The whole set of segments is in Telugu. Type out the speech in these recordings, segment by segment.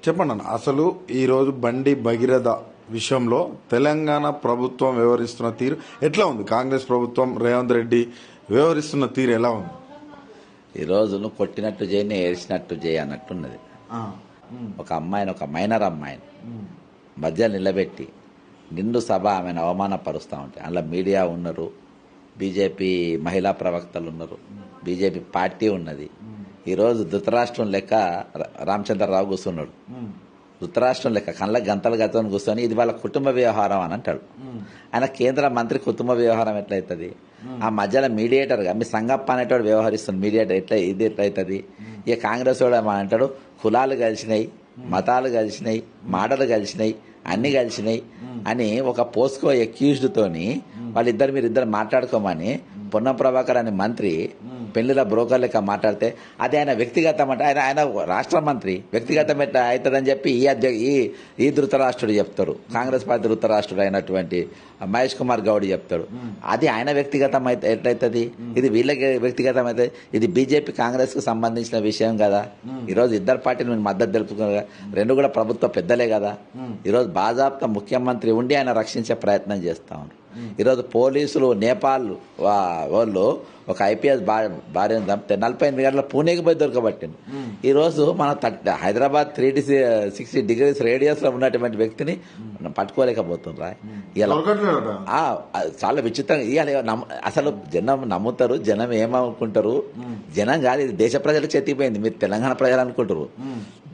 చెప్పండి అన్న, అసలు ఈరోజు బండి భగీరథ విషయంలో తెలంగాణ ప్రభుత్వం వ్యవహరిస్తున్న తీరు ఎట్లా ఉంది? కాంగ్రెస్ ప్రభుత్వం రేవంత్ రెడ్డి వ్యవహరిస్తున్న తీరు ఎలా ఉంది? ఈరోజు నువ్వు కొట్టినట్టు చేయి, నేను ఏడ్చినట్టు చేయి అన్నట్టున్నది. ఒక అమ్మాయిని, ఒక మైనర్ అమ్మాయిని మధ్య నిలబెట్టి నిండు సభ ఆమెను అవమానపరుస్తూ ఉంటాయి. అందులో మీడియా ఉన్నారు, బీజేపీ మహిళా ప్రవక్తలు ఉన్నారు, బీజేపీ పార్టీ ఉన్నది. ఈరోజు ధృతరాష్ట్రం లెక్క రామచంద్రరావు కూర్చున్నాడు. ధృతరాష్ట్రం లెక్క కళ్ళ గంతలు గతని కూర్చొని ఇది వాళ్ళ కుటుంబ వ్యవహారం అని అంటాడు. ఆయన కేంద్ర మంత్రి కుటుంబ వ్యవహారం ఎట్లయితుంది? ఆ మధ్యలో మీడియేటర్గా మీ సంగప్ప అనేటోడు వ్యవహరిస్తుంది. మీడియేటర్ ఇది ఎట్లయితుంది? ఇక కాంగ్రెస్ వాడు అంటాడు కులాలు కలిసినాయి, మతాలు కలిసినాయి, మాటలు కలిసినాయి, అన్ని కలిసినాయి అని ఒక పోస్కో అక్యూజ్డ్తోని మీరిద్దరు మాట్లాడుకోమని పొన్నం ప్రభాకర్ అనే మంత్రి పెళ్లిల బ్రోకర్ లెక్క మాట్లాడితే అది ఆయన వ్యక్తిగతం అంటే ఆయన రాష్ట్ర మంత్రి వ్యక్తిగతం ఎట్లా అవుతుందని చెప్పి ఈ ధృతరాష్ట్రుడు చెప్తాడు. కాంగ్రెస్ పార్టీ ధృతరాష్ట్రుడు అయినటువంటి మహేష్ కుమార్ గౌడ్ చెప్తాడు. అది ఆయన వ్యక్తిగతం అయితే ఎట్లయితుంది? ఇది వీళ్ళకి వ్యక్తిగతం అయితే ఇది బీజేపీ కాంగ్రెస్ కు సంబంధించిన విషయం కదా. ఈరోజు ఇద్దరు పార్టీలు మద్దతు తెలుపుతున్నారు, రెండు కూడా ప్రభుత్వ పెద్దలే కదా. ఈరోజు బాజాప్తా ముఖ్యమంత్రి ఉండి ఆయన రక్షించే ప్రయత్నం చేస్తా ఉన్నారు. ఈరోజు పోలీసులు నేపాల్ వాళ్ళు ఒక ఐపీఎస్ భార్యను చంపితే 48 గంటల పూణేకి పోయి దొరకబట్టింది. ఈరోజు మన హైదరాబాద్ 360 degrees రేడియస్ లో ఉన్నటువంటి వ్యక్తిని పట్టుకోలేకపోతుండ్రా. ఇలా చాలా విచిత్రంగా ఇవాళ అసలు జనం నమ్ముతారు, జనం ఏమనుకుంటారు? జనం కాదు, ఇది దేశ ప్రజల చేతికి పోయింది. మీరు తెలంగాణ ప్రజలు అనుకుంటారు,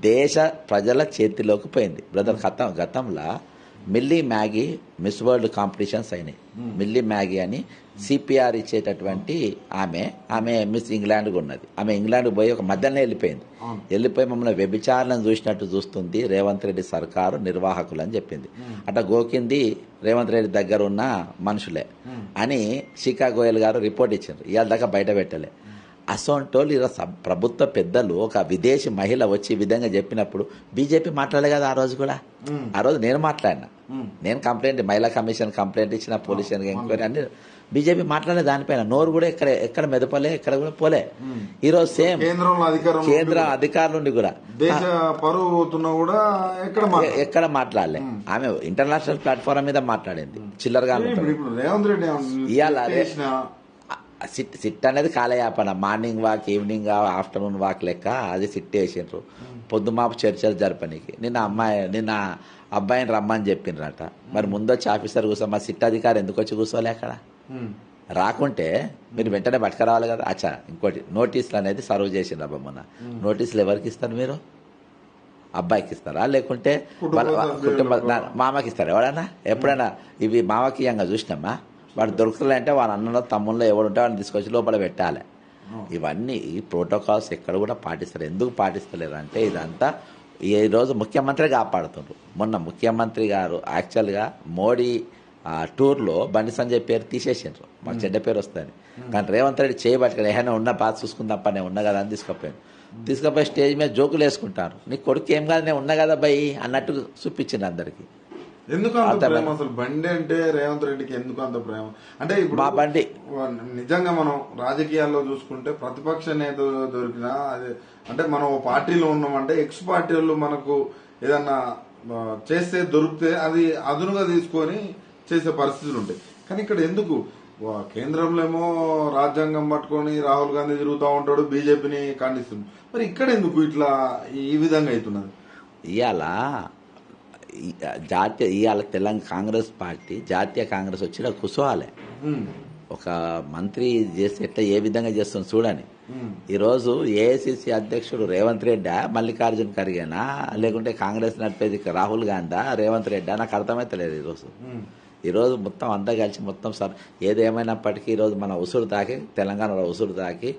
దేశ ప్రజల చేతిలోకి పోయింది బ్రదర్. గతంలో milli Maggi miss world competitions అయినాయి. మిల్లీ మ్యాగీ అని సిపిఆర్ ఇచ్చేటటువంటి ఆమె మిస్ ఇంగ్లాండ్ ఉన్నది. ఆమె ఇంగ్లాండ్ పోయి ఒక మధ్యలోనే వెళ్ళిపోయి మమ్మల్ని వ్యభిచారణను చూసినట్టు చూస్తుంది రేవంత్ రెడ్డి సర్కారు నిర్వాహకులు అని చెప్పింది. అట్లా గోకింది రేవంత్ రెడ్డి దగ్గర ఉన్న మనుషులే అని శిఖా గోయల్ గారు రిపోర్ట్ ఇచ్చారు. ఇవాళ దాకా బయట పెట్టలే. అసోంటోళ్ళు ఈరోజు ప్రభుత్వ పెద్దలు ఒక విదేశీ మహిళ వచ్చి ఈ విధంగా చెప్పినప్పుడు బీజేపీ మాట్లాడలే కదా. ఆ రోజు కూడా ఆ రోజు నేను మాట్లాడినా, నేను కంప్లైంట్ మహిళా కమిషన్ కంప్లైంట్ ఇచ్చిన, పోలీస్ ఎంక్వైరీ అన్ని బీజేపీ మాట్లాడలే దానిపైన. నోరు కూడా ఎక్కడ మెదపలే, ఎక్కడ కూడా పోలే. ఈ రోజు సేమ్ కేంద్ర అధికారుల నుండి కూడా ఎక్కడ మాట్లాడలే. ఆమె ఇంటర్నేషనల్ ప్లాట్ఫామ్ మీద మాట్లాడింది చిల్లరగా. ఇవాళ సిట్ అనేది కాలయాపన, morning walk, evening afternoon walk లెక్క అది సిట్ వేసిండ్రు. పొద్దుమాపు చర్చలు జరపనికి నిన్న అబ్బాయిని రమ్మని చెప్పిండ్రట. మరి ముందొచ్చి ఆఫీసర్ కూర్చో, మా సిట్ అధికారి ఎందుకు వచ్చి కూర్చోలే అక్కడ? రాకుంటే మీరు వెంటనే పట్టుకురావాలి కదా. అచ్చా, ఇంకోటి నోటీసులు అనేది సర్వ్ చేసిండ్రు అబ్బా మొన్న. నోటీసులు ఎవరికి ఇస్తారు మీరు? అబ్బాయికి ఇస్తారా లేకుంటే కుటుంబ మామకి ఇస్తారా? ఎవడన్నా ఎప్పుడైనా ఇవి మామకి ఇయంగా చూసినామా? వాడు దొరకలేంటే వాళ్ళ అన్నలో తమ్ముళ్ళు ఎవడుంటే వాళ్ళని తీసుకొచ్చి లోపల పెట్టాలి. ఇవన్నీ ఈ ప్రోటోకాల్స్ ఎక్కడ కూడా పాటిస్తారు. ఎందుకు పాటిస్తలేరు అంటే ఇదంతా ఈరోజు ముఖ్యమంత్రి కాపాడుతుండ్రు. మొన్న ముఖ్యమంత్రి గారు యాక్చువల్గా మోడీ టూర్లో బండి సంజయ్ పేరు తీసేసిండ్రు, మాకు చెడ్డ పేరు వస్తుంది. కానీ రేవంత్ రెడ్డి చేయబట్టుకుని ఏమైనా ఉన్న బాధ చూసుకుందాం నేను ఉన్నా కదా అని తీసుకుపోయి స్టేజ్ మీద జోకులు వేసుకుంటారు. నీ కొడుకు ఏం కాదు, నేను ఉన్నా కదా బయ్ అన్నట్టు చూపించింది అందరికి. ఎందుకు అంత ప్రేమ అసలు బండి అంటే? రేవంత్ రెడ్డికి ఎందుకు అంత ప్రేమ అంటే? ఇప్పుడు మా బండి నిజంగా మనం రాజకీయాల్లో చూసుకుంటే ప్రతిపక్ష నేత దొరికినా అదే అంటే మనం పార్టీలో ఉన్నామంటే ఎక్స్ పార్టీ వాళ్ళు మనకు ఏదన్నా చేస్తే దొరికితే అది అదునుగా తీసుకొని చేసే పరిస్థితులు ఉంటాయి. కానీ ఇక్కడ ఎందుకు కేంద్రంలో ఏమో రాజ్యాంగం పట్టుకొని రాహుల్ గాంధీ తిరుగుతూ ఉంటాడు, బీజేపీని ఖండిస్తుంది. మరి ఇక్కడ ఎందుకు ఇట్లా ఈ విధంగా అవుతున్నది? ఇవాళ తెలంగాణ కాంగ్రెస్ పార్టీ జాతీయ కాంగ్రెస్ వచ్చి కూర్చోవాలి. ఒక మంత్రి చేస్తే ఎట్లా ఏ విధంగా చేస్తుంది చూడని. ఈరోజు ఏఐసిసి అధ్యక్షుడు రేవంత్ రెడ్డా, మల్లికార్జున్ ఖర్గేనా, లేకుంటే కాంగ్రెస్ నడిపేది రాహుల్ గాంధీ, రేవంత్ రెడ్డా? నాకు అర్థమైతలేదు. ఈరోజు మొత్తం అంతా కలిసి మొత్తం సార్ ఏదేమైనప్పటికీ ఈరోజు మన ఉసురు తాకి, తెలంగాణలో ఉసురు తాకి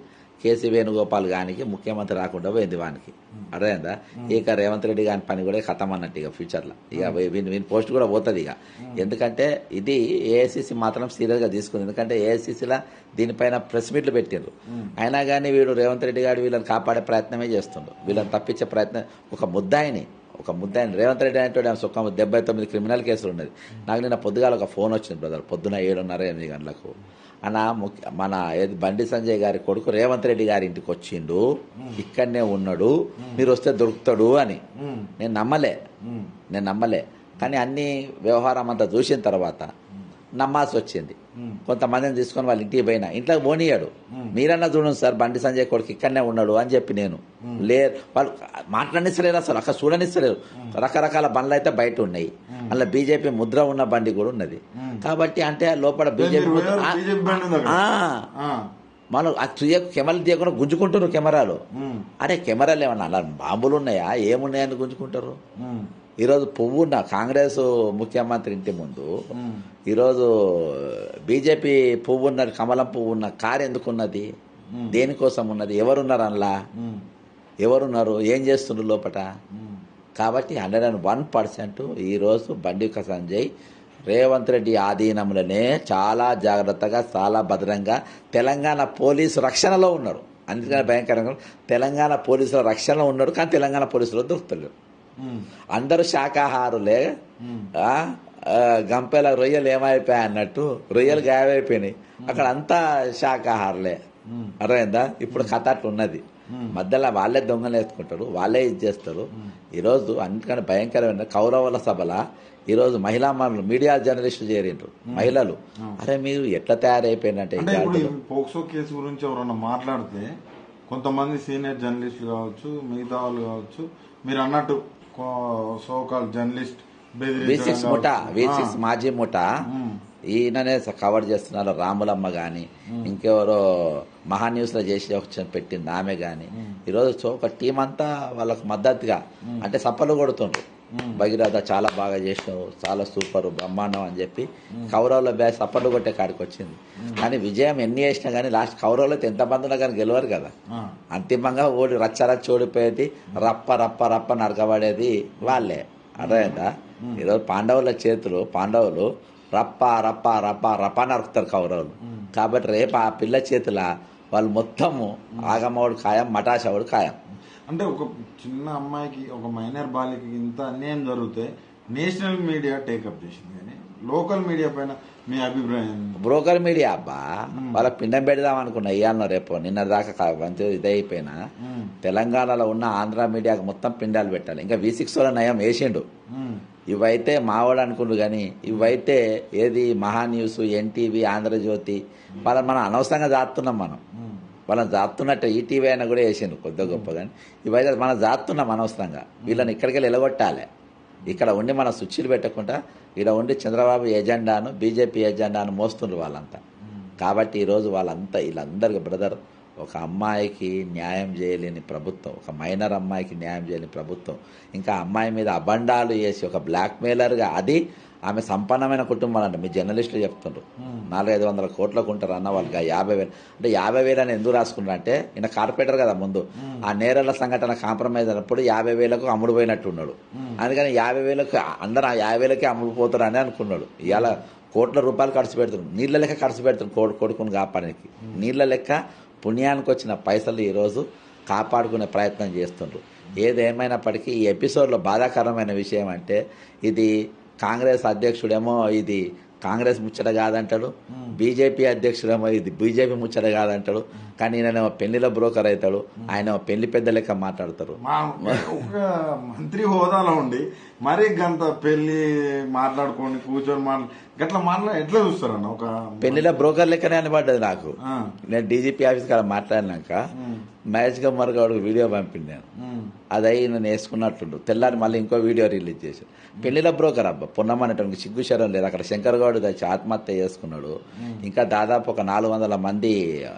కేసీ వేణుగోపాల్ గానికి ముఖ్యమంత్రి రాకుండా పోయింది వానికి. అర్థమైందా? ఇక రేవంత్ రెడ్డి గాని పని కూడా ఖతం అన్నట్టు ఇక ఫ్యూచర్లో ఇక వీని పోస్ట్ కూడా పోతుంది ఇక. ఎందుకంటే ఇది ఏఐసిసి మాత్రం సీరియస్ గా తీసుకుంది. ఎందుకంటే ఏఐసిసిలా దీనిపైన ప్రెస్ మీట్లు పెట్టిండ్రు. అయినా కానీ వీడు రేవంత్ రెడ్డి గారు వీళ్ళని కాపాడే ప్రయత్నమే చేస్తుండ్రు, వీళ్ళని తప్పించే ప్రయత్నం. ఒక ముద్దాయిని రేవంత్ రెడ్డి అనేటువంటి సుఖం 79 క్రిమినల్ కేసులు ఉన్నది. నాకు నిన్న పొద్దుగాల ఒక ఫోన్ వచ్చింది బ్రదర్, పొద్దున 7:30-8 గంటలకు. మన బండి సంజయ్ గారి కొడుకు రేవంత్ రెడ్డి గారి ఇంటికి వచ్చిండు, ఇక్కడనే ఉన్నాడు, మీరు వస్తే దొరుకుతాడు అని నేను నమ్మలే. కానీ అన్ని వ్యవహారం అంతా చూసిన తర్వాత నమ్మాల్సి వచ్చింది. కొంతమందిని తీసుకొని వాళ్ళ ఇంటికి పోయినా, ఇంట్లోకి పోనీయాడు. మీరన్నా చూడండి సార్, బండి సంజయ్ కొడుకు ఇక్కడనే ఉన్నాడు అని చెప్పి నేను లేరు, వాళ్ళు మాట్లాడిస్తలేరు, అసలు అక్కడ చూడనిస్తలేరు. రకరకాల బండ్లు అయితే బయట ఉన్నాయి, అలా బీజేపీ ముద్ర ఉన్న బండి కూడా ఉన్నది. కాబట్టి అంటే లోపల బీజేపీ మనం కెమెరాలు తీయకుండా గుంజుకుంటారు కెమెరాలు. అరే కెమెరాలు ఏమన్నా అలా బాంబులు ఉన్నాయా, ఏమున్నాయని గుంజుకుంటారు. ఈరోజు పువ్వున్న కాంగ్రెస్ ముఖ్యమంత్రి ఇంటి ముందు ఈరోజు బీజేపీ పువ్వు ఉన్నది, కమలం పువ్వు ఉన్న కారు ఎందుకున్నది, దేనికోసం ఉన్నది, ఎవరున్నారు అందులో, ఎవరున్నారు, ఏం చేస్తున్నారు లోపట. కాబట్టి 101% ఈరోజు బండి సంజయ్ రేవంత్ రెడ్డి ఆధీనంలోనే చాలా జాగ్రత్తగా, చాలా భద్రంగా తెలంగాణ పోలీసు రక్షణలో ఉన్నారు. అందుకని భయంకరంగా తెలంగాణ పోలీసుల రక్షణలో ఉన్నాడు, కానీ తెలంగాణ పోలీసులు దొరుకుతలేరు. అందరూ శాకాహారులే, గంపెల రొయ్యలు ఏమైపోయాయి అన్నట్టు రొయ్యలు గాయమైపోయినాయి, అక్కడ అంతా శాకాహారులే. అర్థమైందా? ఇప్పుడు కథ అట్లా ఉన్నది. మధ్యలో వాళ్ళే దొంగలు వేసుకుంటారు, వాళ్ళే ఇది చేస్తారు. ఈరోజు అన్నిటికన్నా భయంకరమైన కౌరవుల సభల ఈరోజు మహిళా మనులు మీడియా జర్నలిస్టులు చేరిండ్రు, మహిళలు. అరే మీరు ఎట్లా తయారైపోయిందంటే, పోక్సో కేసు గురించి ఎవరన్నా మాట్లాడితే కొంతమంది సీనియర్ జర్నలిస్టులు కావచ్చు, మిగతా వాళ్ళు కావచ్చు, మీరు అన్నట్టు సోకాల్ జర్నలిస్ట్ V6 మాజీ ముఠా ఈయననే కవర్ చేస్తున్నారు. రాములమ్మ గాని, ఇంకెవరో మహాన్యూస్ లో చేసి ఒక పెట్టింది ఆమె గాని, ఈరోజు ఒక టీం అంతా వాళ్ళకు మద్దతుగా అంటే సప్పలు కొడుతుండ్రు. భగీరథ చాలా బాగా చేసినావు, చాలా సూపర్ బ్రహ్మాండం అని చెప్పి కౌరవుల బ్యాచ్ సప్పలు కొట్టే కాడికి వచ్చింది. కానీ విజయం ఎన్ని చేసినా కానీ లాస్ట్ కౌరవులు ఎంతమంది ఉన్నా కానీ గెలవరు కదా. అంతిమంగా రచ్చరచ్చ ఓడిపోయేది, రప్ప రప్ప రప్ప నరకబడేది వాళ్ళే. అర్థమైందా? ఈరోజు పాండవులు రప్ప రప్ప రప్ప రప్ప నరుకుతారు కౌరవులు. కాబట్టి రేపు ఆ పిల్ల చేతుల వాళ్ళు మొత్తము ఆగమవుడు ఖాయం, మటాషవుడు ఖాయం. అంటే ఒక చిన్న అమ్మాయికి, ఒక మైనర్ బాలికి ఇంత అన్యాయం జరిగితే నేషనల్ మీడియా టేకప్ చేసింది, కానీ లోకల్ మీడియా పైన మీ అభిప్రాయం? బ్రోకర్ మీడియా అబ్బా, వాళ్ళకి పిండం పెడదాం అనుకున్నా ఇవాళ రేపు, నిన్న దాకా మంచి ఇదైపోయినా తెలంగాణలో ఉన్న ఆంధ్ర మీడియాకు మొత్తం పిండాలు పెట్టాలి. ఇంకా V6 లో నయం వేసిండు. ఇవైతే మావాడు అనుకుంటు, కానీ ఇవైతే ఏది మహాన్యూస్, ఎన్టీవీ, ఆంధ్రజ్యోతి వాళ్ళని మనం అనవసరంగా జాతున్నాం. వాళ్ళని జాతున్నట్టు ఈటీవీ అయినా కూడా వేసిండు కొద్ది గొప్ప, కానీ ఇవైతే మనం జాతున్నాం అనవసరంగా. వీళ్ళని ఇక్కడికి వెళ్ళి ఎలగొట్టాలి. ఇక్కడ ఉండి మనం స్విచ్లు పెట్టకుండా ఇక్కడ ఉండి చంద్రబాబు ఎజెండాను, బీజేపీ ఎజెండాను మోస్తుండ్రు వాళ్ళంతా. కాబట్టి ఈరోజు వీళ్ళందరికీ బ్రదర్, ఒక అమ్మాయికి న్యాయం చేయలేని ప్రభుత్వం, ఒక మైనర్ అమ్మాయికి న్యాయం చేయలేని ప్రభుత్వం, ఇంకా అమ్మాయి మీద అబండాలు వేసి ఒక బ్లాక్మెయిలర్గా, అది ఆమె సంపన్నమైన కుటుంబాలు అంట. మీ జర్నలిస్టులు చెప్తుండ్రు 400-500 కోట్లకు ఉంటారు అన్న వాళ్ళకి 50,000 అంటే 50,000 అని ఎందుకు రాసుకున్నారు అంటే, ఈయన కార్పొరేటర్ కదా ముందు, ఆ నేరాల సంఘటన కాంప్రమైజ్ అయినప్పుడు 50,000కు అమ్ముడు పోయినట్టు ఉన్నాడు. అందుకని 50,000కు అందరూ 50,000కే అమ్ముడుపోతారు అని అనుకున్నాడు. ఇవాళ కోట్ల రూపాయలు ఖర్చు పెడుతున్నాడు, నీళ్ల లెక్క ఖర్చు పెడుతున్నాడు కొడుకుని కాపాడానికి. నీళ్ల లెక్క పుణ్యానికి వచ్చిన పైసలు ఈరోజు కాపాడుకునే ప్రయత్నం చేస్తుండ్రు. ఏదేమైనప్పటికీ ఈ ఎపిసోడ్లో బాధాకరమైన విషయం అంటే, ఇది కాంగ్రెస్ అధ్యక్షుడేమో ఇది కాంగ్రెస్ ముచ్చట కాదంటాడు, బీజేపీ అధ్యక్షుడేమో ఇది బీజేపీ ముచ్చట కాదంటాడు. కానీ ఈయన పెళ్లిలో బ్రోకర్ అవుతాడు, ఆయన పెళ్లి పెద్ద లెక్క మాట్లాడతారు. ఒక మంత్రి హోదాలో ఉండి మరీ గంత పెళ్లి మాట్లాడుకోండి, కూర్చొని గట్లా ఎట్లా చూస్తారన్న? ఒక పెళ్లిలో బ్రోకర్ లెక్కనే అనిపడ్డది నాకు. నేను డీజీపీ ఆఫీస్ కాడ మాట్లాడినాక మహేష్ కుమార్ గౌడ్ వీడియో పంపిండాను, అది అయి నేను వేసుకున్నట్టుండు. తెల్లారి మళ్ళీ ఇంకో వీడియో రిలీజ్ చేశాను. పెళ్లిలో బ్రోకర్ అబ్బా, పున్నమనేటానికి సిగ్గుశరం లేదు. అక్కడ శంకర్ గౌడ్ వచ్చి ఆత్మహత్య చేసుకున్నాడు. ఇంకా దాదాపు ఒక 400 మంది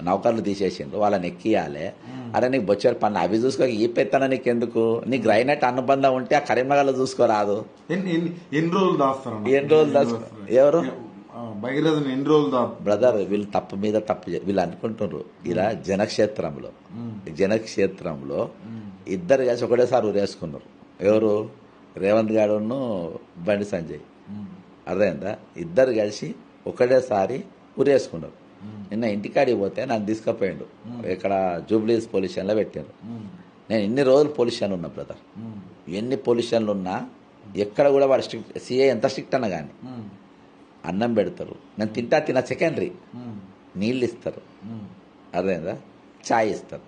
నౌకర్లు తీసేసిండ్రు, వాళ్ళని ఎక్కియాలి. అరే నీకు బొచ్చారు పనులు అవి చూసుకో, ఈ పెత్తన నీకెందుకు? నీకు రైనట్ అనుబంధం ఉంటే ఆ కరీంనగర్లో చూసుకోరాదు. ఎన్ని రోజులు దాస్తారు? ఎవరు భగీరథని ఎన్ని రోజులు బ్రదర్? వీళ్ళు తప్పు మీద తప్పు వీళ్ళు అనుకుంటున్నారు. ఇలా జనక్షేత్రంలో ఇద్దరు కలిసి ఒకటేసారి ఊరేసుకున్నారు. ఎవరు? రేవంత్ గాడును బండి సంజయ్. అర్థమైందా? ఇద్దరు కలిసి ఒకటేసారి ఊరేసుకున్నారు. నిన్న ఇంటికాడికి పోతే నన్ను తీసుకుపోయిండు, ఇక్కడ జూబ్లీస్ పోలీస్ స్టేషన్లో పెట్టారు. నేను ఇన్ని రోజులు పోలీస్ స్టేషన్ ఉన్నా బ్రదర్, ఎన్ని పోలీస్ స్టేషన్లు ఉన్నా ఎక్కడ కూడా వాడు స్ట్రిక్ట్, సిఐ ఎంత స్ట్రిక్ట్ అన్నా కానీ అన్నం పెడతారు. నేను తిన సెకండరీ, నీళ్ళు ఇస్తారు, అదేందా చాయ్ ఇస్తారు.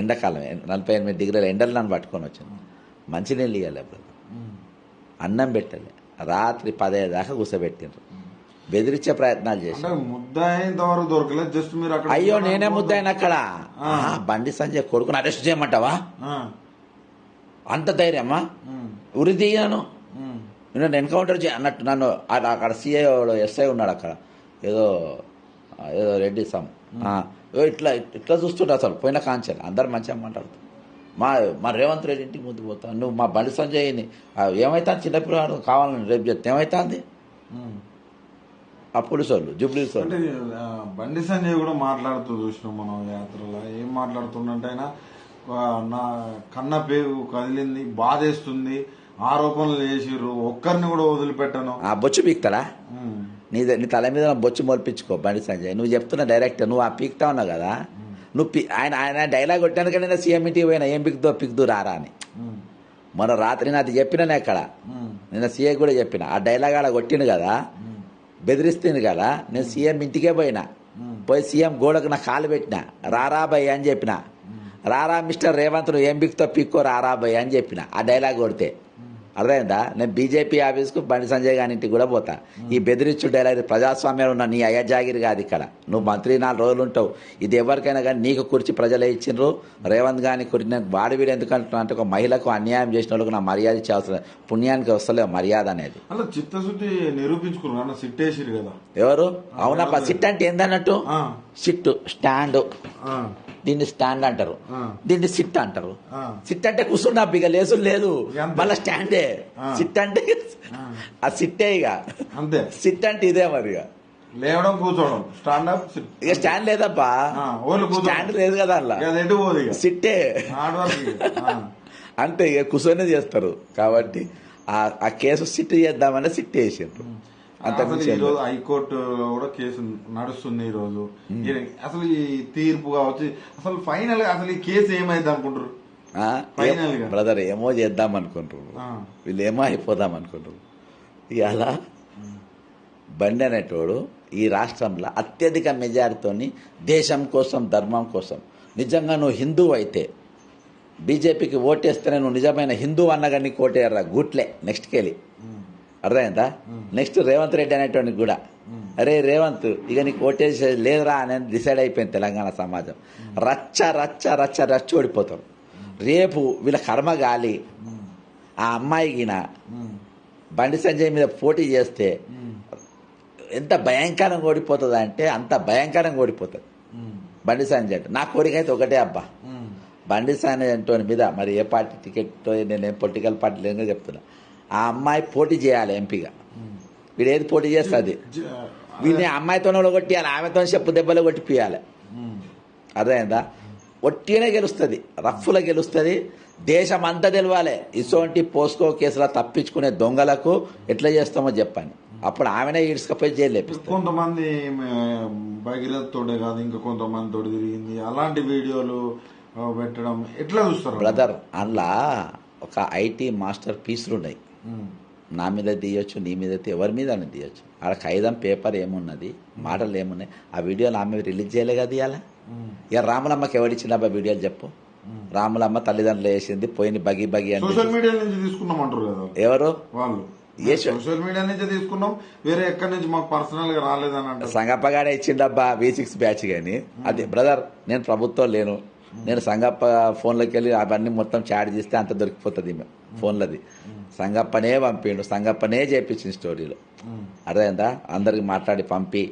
ఎండాకాలం 48 డిగ్రీల ఎండలు నన్ను పట్టుకొని వచ్చాను. మంచినీళ్ళు ఇవ్వాలి, అన్నం పెట్టాలి. రాత్రి 10 దాకా కూర్చోబెట్టిండ్రు, బెదిరించే ప్రయత్నాలు చేసి. ముద్దాయినంతవరకు దొరకలేదు. జస్ట్ మీరు అక్కడ అయ్యో నేనే ముద్దాయిన అక్కడ. బండి సంజయ్ కొడుకుని అరెస్ట్ చేయమంటావా? అంత ధైర్యమ్మా? ఉరి తీయను, నేను ఎన్కౌంటర్ చేయ అన్నట్టు నన్ను. అక్కడ సిఐ ఎస్ఐ ఉన్నాడు అక్కడ, ఏదో ఏదో రెడ్డి సమ్ ఇట్లా ఇట్లా చూస్తుంటా. అసలు పోయిన కాంచెలు అందరు మంచిగా మాట్లాడుతారు. మా రేవంత్ రెడ్డి ఇంటికి ముందు పోతాను, నువ్వు మా బండి సంజయ్ని ఏమైతా చిన్నపిల్లవాడు కావాలని రేపు చెప్తే ఏమైతుంది? ఆ పోలీసు వాళ్ళు జూబ్లీ అంటే బండి సంజయ్ కూడా మాట్లాడుతూ చూసినాం మనం యాత్రలో. ఏం మాట్లాడుతుండంటే ఆయన నా కన్న పేరు కదిలింది, బాధేస్తుంది, ఆరోపణలు చేసిర్రు, ఒక్కరిని కూడా వదిలిపెట్టను. ఆ బొచ్చు పీక్తాడా? నీ తల మీద బొచ్చు మొలిపించుకో బండి సంజయ్. నువ్వు చెప్తున్న డైరెక్టర్, నువ్వు ఆ పీక్తా ఉన్నావు కదా, నువ్వు ఆయన డైలాగ్ కొట్టాను కానీ నేను సీఎం ఇంటికి పోయినా, ఏం పిక్దు రారా అని. మొన్న రాత్రి నాది చెప్పినానే అక్కడ, నిన్న సీఏ కూడా చెప్పిన. ఆ డైలాగ్ ఆడ కొట్టిండు కదా, బెదిరిస్తుంది కదా, నేను సీఎం ఇంటికే పోయినా. పోయి సీఎం గోడకు నా కాలు పెట్టిన, రారా భయ్ అని చెప్పిన. రారా మిస్టర్ రేవంత్, నువ్వు ఏం పిక్తో పిక్కో రారా భయ్ అని చెప్పిన. ఆ డైలాగ్ కొడితే అర్థమైందా? నేను బీజేపీ ఆఫీస్కు బండి సంజయ్ గారి ఇంటికి కూడా పోతా. ఈ బెదిరించు డైలాగ్ ప్రజాస్వామ్యంలో ఉన్న నీ అయ్య జాగిరి కాదు ఇక్కడ. నువ్వు మంత్రి 4 రోజులు ఉంటావు. ఇది ఎవరికైనా కానీ నీకు కుర్చీ ప్రజలే ఇచ్చిండ్రు. రేవంత్ గారిని కురిన వాడి వీడు ఎందుకంటున్నా అంటే, ఒక మహిళకు అన్యాయం చేసిన వాళ్ళకు నా మర్యాద ఇచ్చేవసరం, పుణ్యానికి వస్తలే మర్యాద అనేది. అలా చిత్తశుద్ధి నిరూపించుకున్నారు, సిట్టేసిరు కదా ఎవరు? అవునప్ప, సిట్ అంటే ఏందన్నట్టు? సిట్ స్టాండ్, దీన్ని స్టాండ్ అంటారు, దీన్ని సిట్ అంటారు. సిట్ అంటే కూర్చున్నా ఇక లేసులు లేదు, మళ్ళీ స్టాండే. సిట్ అంటే ఆ సిట్టే ఇక అంతే. సిట్ అంటే ఇదే మరి, లేవడం కూర్చోవడం. స్టాండ్ అప్ ఇక స్టాండ్ లేదప్పా, స్టాండ్ లేదు కదా అలా, సిట్టే అంతే. ఇక కూర్చొనే చేస్తారు. కాబట్టి ఆ కేసు సిట్ చేద్దామని సిట్ వేసారు. ఈరోజు హైకోర్టులో కూడా కేసు నడుస్తుంది. ఈ రోజు అసలు ఈ తీర్పు కావచ్చు, అసలు ఫైనల్ గా అసలు ఈ కేసు ఏమైంది అనుకుంటారు? బ్రదర్ ఏమో చేద్దాం అనుకుంటారు వీళ్ళు, ఏమో అయిపోదాం అనుకుంటారు. ఇవాళ బండి అనేటోడు ఈ రాష్ట్రంలో అత్యధిక మెజారిటీతోని దేశం కోసం, ధర్మం కోసం, నిజంగా నువ్వు హిందువు అయితే బీజేపీకి ఓటేస్తేనే నువ్వు నిజమైన హిందూ అన్నగా నీకు ఓటేయరా గుట్లే. నెక్స్ట్కి వెళ్ళి అర్థమైందా? నెక్స్ట్ రేవంత్ రెడ్డి అనేటువంటి కూడా, అరే రేవంత్ ఇక నీకు ఓటేసేది లేదురా అని డిసైడ్ అయిపోయింది తెలంగాణ సమాజం. రచ్చ రచ్చ రచ్చ రచ్చ ఓడిపోతారు. రేపు వీళ్ళ కర్మ గాలి ఆ అమ్మాయికిన బండి సంజయ్ మీద పోటీ చేస్తే ఎంత భయంకరంగా ఓడిపోతుంది అంటే అంత భయంకరంగా ఓడిపోతుంది బండి సంజయ్ అంటే. నా కోరిక అయితే ఒకటే అబ్బా, బండి సంజయ్ అంటోని మీద మరి ఏ పార్టీ టికెట్, నేనేం పొలిటికల్ పార్టీ లేదని చెప్తున్నా, ఆ అమ్మాయి పోటీ చేయాలి ఎంపీగా. వీడు ఏది పోటీ చేస్తుంది, వీడిని అమ్మాయితోనే కొట్టియాలి, ఆమెతో చెప్పు దెబ్బలు కొట్టిపియాలి. అర్థమైందా? ఒట్టినే గెలుస్తుంది, రఫ్లో గెలుస్తుంది. దేశం అంతా తెలవాలి ఇసోంటి పోస్కో కేసులో తప్పించుకునే దొంగలకు ఎట్లా చేస్తామో చెప్పండి. అప్పుడు ఆమెనే ఈడ్చుకపోయి జైలు లేపిస్తారు. కొంతమంది భగీరథ తోడే కాదు ఇంకా కొంతమంది తోడు తిరిగింది, అలాంటి వీడియోలు పెట్టడం ఎట్లా చూస్తారు బ్రదర్? అందులో ఒక ఐటీ మాస్టర్ పీసులు ఉన్నాయి. నా మీద తీయొచ్చు, నీ మీద ఎవరి మీద తీయొచ్చు. ఆడ ఖైదం పేపర్ ఏమున్నది, మాటలు ఏమున్నాయి, ఆ వీడియోలు ఆమె రిలీజ్ చేయలే కదా ఇవాళ. ఇక రాములమ్మకి ఎవరిచ్చిందబ్బా వీడియోలు చెప్పు? రాములమ్మ తల్లిదండ్రులు వేసింది పోయిన బగి బగి అని సోషల్ మీడియా నుంచి తీసుకున్నామంటారు కదా ఎవరు వాళ్ళు. సోషల్ మీడియా నుంచి తీసుకున్నాం, వేరే ఎక్కడి నుంచి మాకు పర్సనల్ గా రాలేదని అంటే సంగప్పగానే ఇచ్చిండబ్బా V6 బ్యాచ్ గాని. అది బ్రదర్, నేను ప్రభుత్వం లేను, నేను సంగప్ప ఫోన్లోకి వెళ్ళి అవన్నీ మొత్తం చాట్ చేస్తే అంత దొరికిపోతుంది ఫోన్లది. సంగప్పనే పంపిండు, సంగప్పనే చేయించింది స్టోరీలో. అర్థమైందా? అందరికి మాట్లాడి పంపి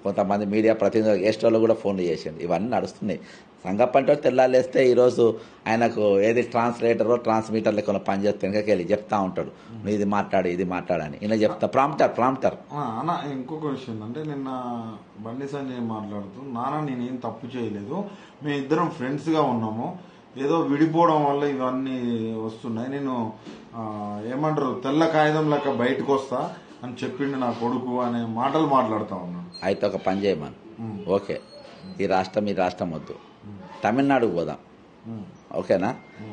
కొంతమంది మీడియా ప్రతినిధులు ఎస్టోలో కూడా ఫోన్లు చేసిండు. ఇవన్నీ నడుస్తున్నాయి. సంగప్ప అంటే తెల్లాలేస్తే ఈరోజు ఆయనకు ఏది ట్రాన్స్లేటరో ట్రాన్స్మీటర్ లెక్క పనిచేస్తే వెనకకెళ్ళి చెప్తా ఉంటాడు, నువ్వు ఇది మాట్లాడు ఇది మాట్లాడని. ఇలా చెప్తా ప్రాంప్టర్. అన్న ఇంకొక విషయం అంటే, నిన్న బండి సంజయ్ మాట్లాడుతూ, నాన్న నేనేం తప్పు చేయలేదు, మేము ఇద్దరం ఫ్రెండ్స్ గా ఉన్నాము, ఏదో విడిపోవడం వల్ల ఇవన్నీ వస్తున్నాయి, నేను ఏమంటారు తెల్ల కాగితం లెక్క బయటకు వస్తా అని చెప్పిండు నా కొడుకు అనే మాటలు మాట్లాడుతూ ఉన్నాను. అయితే ఒక పని చేయమను, ఓకే ఈ రాష్ట్రం వద్దు, తమిళనాడుకు పోదాం, ఓకేనా?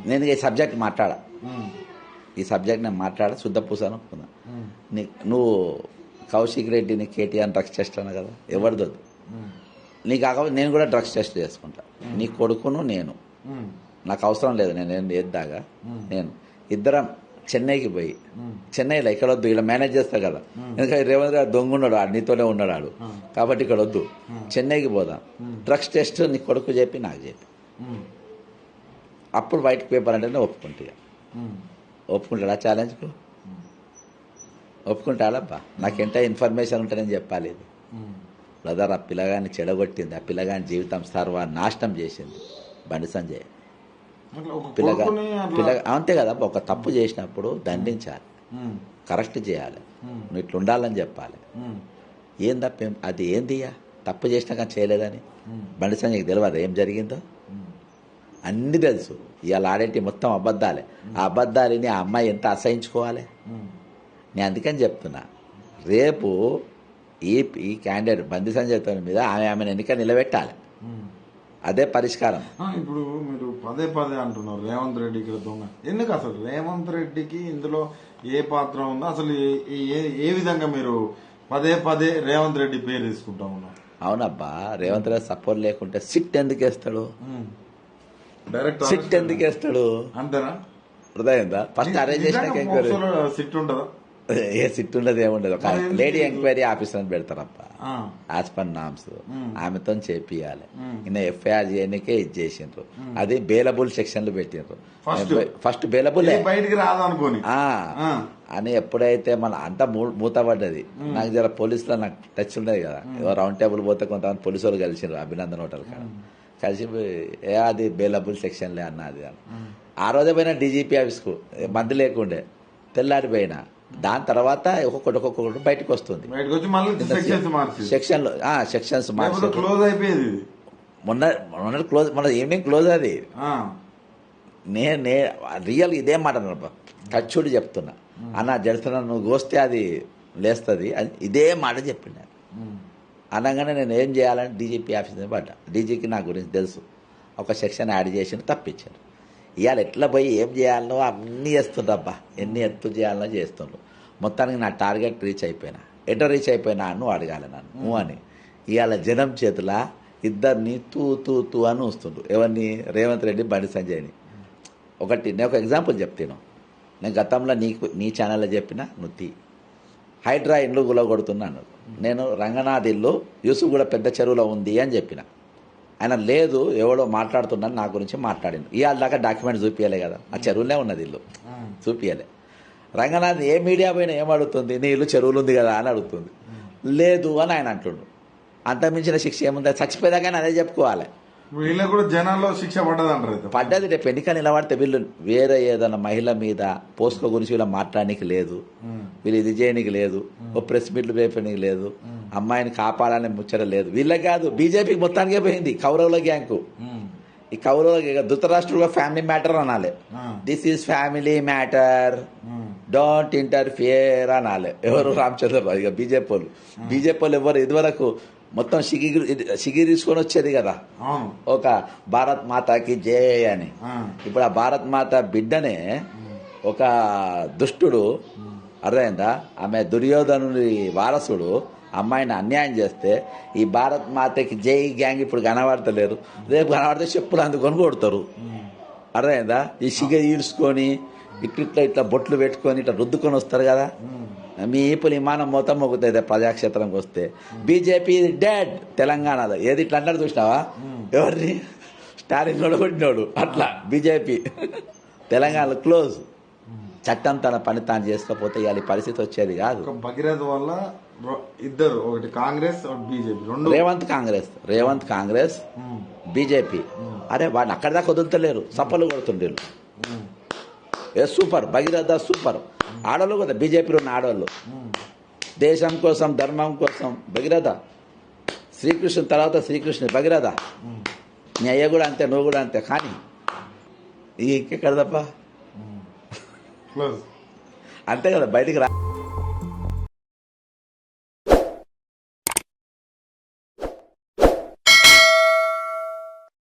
నేను ఈ సబ్జెక్ట్ నేను మాట్లాడ శుద్ధ పూసాను ఒప్పుకుందాం. నువ్వు కౌశిక్ రెడ్డిని కేటీఆర్ రక్ష చేస్తాను కదా, ఎవరిదొద్దు, నీకు కాకపోతే నేను కూడా డ్రగ్స్ టెస్ట్ చేసుకుంటా. నీ కొడుకును నేను, నాకు అవసరం లేదు, నేను చేద్దాగా. నేను ఇద్దరం చెన్నైకి పోయి, చెన్నైలో ఇక్కడ వద్దు, ఇలా మేనేజ్ చేస్తా కదా, ఎందుకంటే రేవంత్ గారు దొంగ ఉన్నాడు, ఆడు నీతోనే ఉన్నాడు ఆడు, కాబట్టి ఇక్కడ వద్దు, చెన్నైకి పోదాం, డ్రగ్స్ టెస్ట్ నీ కొడుకు చెప్పి నాకు చెప్పి, అప్పుడు వైట్ పేపర్ అంటేనే ఒప్పుకుంటా. ఒప్పుకుంటాడా ఛాలెంజ్కు? ఒప్పుకుంటాడబ్బా. నాకెంత ఇన్ఫర్మేషన్ ఉంటే నేను చెప్పాలి. ఇది బ్రదర్, ఆ పిల్లగాన్ని చెడగొట్టింది, ఆ పిల్లగాని జీవితం సర్వనాశనం చేసింది బండి సంజయ్. పిల్లగా అంతే కదా, ఒక తప్పు చేసినప్పుడు దండించాలి, కరెక్ట్ చేయాలి, నువ్వు ఇట్లా ఉండాలని చెప్పాలి. ఏం తప్పేం అది ఏందియా, తప్పు చేసినా కానీ చేయలేదని బండి సంజయ్కి తెలియదు ఏం జరిగిందో, అన్ని తెలుసు. ఇవాళ ఆడేటి మొత్తం అబద్ధాలే. ఆ అబద్ధాలని ఆ అమ్మాయి ఎంత అసహించుకోవాలి. నేను అందుకని చెప్తున్నా, రేపు ఈ క్యాండిడేట్ బండి సంజయ్ మీద ఆమెను ఎన్నిక నిలబెట్టాలి, అదే పరిష్కారం. ఇప్పుడు మీరు పదే పదే అంటున్నారు రేవంత్ రెడ్డి ఇక్కడ దొంగ. ఎందుకు అసలు రేవంత్ రెడ్డికి ఇందులో ఏ పాత్ర ఉందో, అసలు ఏ విధంగా మీరు పదే పదే రేవంత్ రెడ్డి పేరు తీసుకుంటా ఉన్నారు? అవునబ్బా, రేవంత్ రెడ్డి సపోర్ట్ లేకుంటే సిట్ ఎందుకు వేస్తాడు? డైరెక్ట్ సిట్ ఎందుకు వేస్తాడు అంతేనా? హృదయందా? ఫస్ట్ అరేంజ్ చేసినాక ఎంక్వైరీ. సిట్ ఉంటుందా? ఏ సిట్ ఉండదు, ఏముండదు. ఒక లేడీ ఎంక్వైరీ ఆఫీసర్ అని పెడతారప్ప, యాజ్ పర్ నామ్స్. ఆమెతో చేపియాలి. ఈయన ఎఫ్ఐఆర్ చేయడానికే ఇది చేసిండ్రు. అది బేలబుల్ సెక్షన్లు పెట్టిండ్రు. ఫస్ట్ బేలబుల్ బయటికి రాదు అనుకోని అని ఎప్పుడైతే మన అంతా మూతపడ్డది. నాకు జర పోలీసులో నాకు టచ్ ఉండదు కదా, రౌండ్ టేబుల్ పోతే కొంతమంది పోలీసు వాళ్ళు కలిసిండ్రు అభినందన్ హోటల్ కాడ. కలిసి అది బేలబుల్ సెక్షన్లే అన్నది అని. ఆ రోజే పోయినా డీజీపీ ఆఫీస్కు, మంది లేకుండే, తెల్లారిపోయినా. దాని తర్వాత ఒక్కొక్కటి బయటకు వస్తుంది. సెక్షన్స్ మార్చి క్లోజ్ అయిపోయింది. మొన్న క్లోజ్, మన ఈవినింగ్ క్లోజ్. అది నే రియల్ ఇదే మాట ఖర్చుడు చెప్తున్నా అన్న, జడుతున్నా నువ్వు కోస్తే అది లేస్తుంది, ఇదే మాట చెప్పిండు. అనగానే నేను ఏం చేయాలని డీజీపీ ఆఫీస్ పడ్డా. డీజీకి నా గురించి తెలుసు, ఒక సెక్షన్ యాడ్ చేసి తప్పించారు. ఇవాళ ఎట్లా పోయి ఏం చేయాలనో అన్నీ చేస్తుండ్రబ్బా, ఎన్ని ఎత్తు చేయాలనో చేస్తుండ్రు. మొత్తానికి నా టార్గెట్ రీచ్ అయిపోయినా. ఎట్లా రీచ్ అయిపోయినా నువ్వు అడగాలి నన్ను అని. ఇవాళ జనం చేతుల ఇద్దరిని తూ తూ తూ అని వస్తుండ్రు. ఎవరిని? రేవంత్ రెడ్డి, బండి సంజయ్ని. నేను ఒక ఎగ్జాంపుల్ చెప్తాను. నేను గతంలో నీ ఛానల్లో చెప్పిన నువ్వు హైడ్రా ఇండ్లు గులగొడుతున్నాను. నేను రంగనాథ్ ఇల్లు యూసుఫ్ కూడా పెద్ద చెరువులో ఉంది అని చెప్పిన. ఆయన లేదు, ఎవడో మాట్లాడుతున్నాను నా గురించి మాట్లాడిండు. ఇవాళ దాకా డాక్యుమెంట్ చూపించలే కదా, ఆ చెరువులే ఉన్నది ఇల్లు, చూపించలే. రంగనాథ్ ఏ మీడియా పైన ఏం అడుగుతుంది, నీ ఇల్లు చెరువులు ఉంది కదా అని అడుగుతుంది. లేదు అని ఆయన అంటుండు. అంతమించిన శిక్ష ఏముంది? చచ్చిపోయేదాకా అదే చెప్పుకోవాలి. వీళ్ళకి కూడా జనాల్లో శిక్ష పడ్డదంటారు. పడ్డది. రేపు ఎన్నిక నిలబడితే వీళ్ళు వేరే ఏదైనా మహిళ మీద పోస్కో గురించి వీళ్ళ మాట్లాడడానికి లేదు, వీళ్ళు ఇది చేయడానికి లేదు, ఓ ప్రెస్ మీట్లు రేపడానికి లేదు, అమ్మాయిని కాపాడాలని ముచ్చట లేదు. వీళ్ళకి కాదు, బీజేపీకి మొత్తానికే పోయింది కౌరవుల గ్యాంకు. ఈ కౌరవుల ధృతరాష్ట్రుడుగా ఫ్యామిలీ మ్యాటర్ అనాలి. This is family matter, don't interfere అనాలి. ఎవరు? రామచంద్రరావు. ఇక బీజేపీ వాళ్ళు ఎవరు ఇదివరకు మొత్తం సిగి తీసుకొని వచ్చేది కదా, ఒక భారత్ మాతాకి జై అని. ఇప్పుడు ఆ భారత్ మాత బిడ్డనే ఒక దుష్టుడు, అర్థమైందా, ఆమె దుర్యోధనుడి వారసుడు అమ్మాయిని అన్యాయం చేస్తే ఈ భారత్ మాతకి జై గ్యాంగ్ ఇప్పుడు కనబడతలేరు. రేపు కనబడితే చెప్పులు అందుకొని కొడతారు. అర్థమైందా? ఈ సిగ ఈడ్చుకొని ఇట్లా బొట్లు పెట్టుకొని ఇట్లా రుద్దుకొని వస్తారు కదా. మీ ఇప్పుడు విమానం మొత్తం మొక్కుతుంది ప్రజాక్షేత్రంకి వస్తే. బీజేపీ డెడ్ తెలంగాణలో. ఏది ఇట్లా అంటారు చూసినావా? ఎవరిని? స్టాలిన్ కొట్టినోడు. అట్లా బీజేపీ తెలంగాణలో క్లోజ్. చట్టం తన పని తాను చేసుకోకపోతే ఇవాళ పరిస్థితి వచ్చేది కాదు. భగీరథ వల్ల ఇద్దరు, ఒకటి కాంగ్రెస్, బీజేపీ, రేవంత్ కాంగ్రెస్, బీజేపీ. అరే వాడిని అక్కడి దాకా వదులుతలేరు, సప్పలు కొడుతుండే. Super Bhagiratha, super. ఆడవాళ్ళు కదా బీజేపీలో ఉన్న ఆడవాళ్ళు, దేశం కోసం ధర్మం కోసం భగీరథ. శ్రీకృష్ణుని తర్వాత శ్రీకృష్ణుని భగీరథ. నీ అయ్య కూడా అంతే, నువ్వు కూడా అంతే. కానీ ఇంకెక్కడ తప్ప అంతే కదా, బయటికి రా.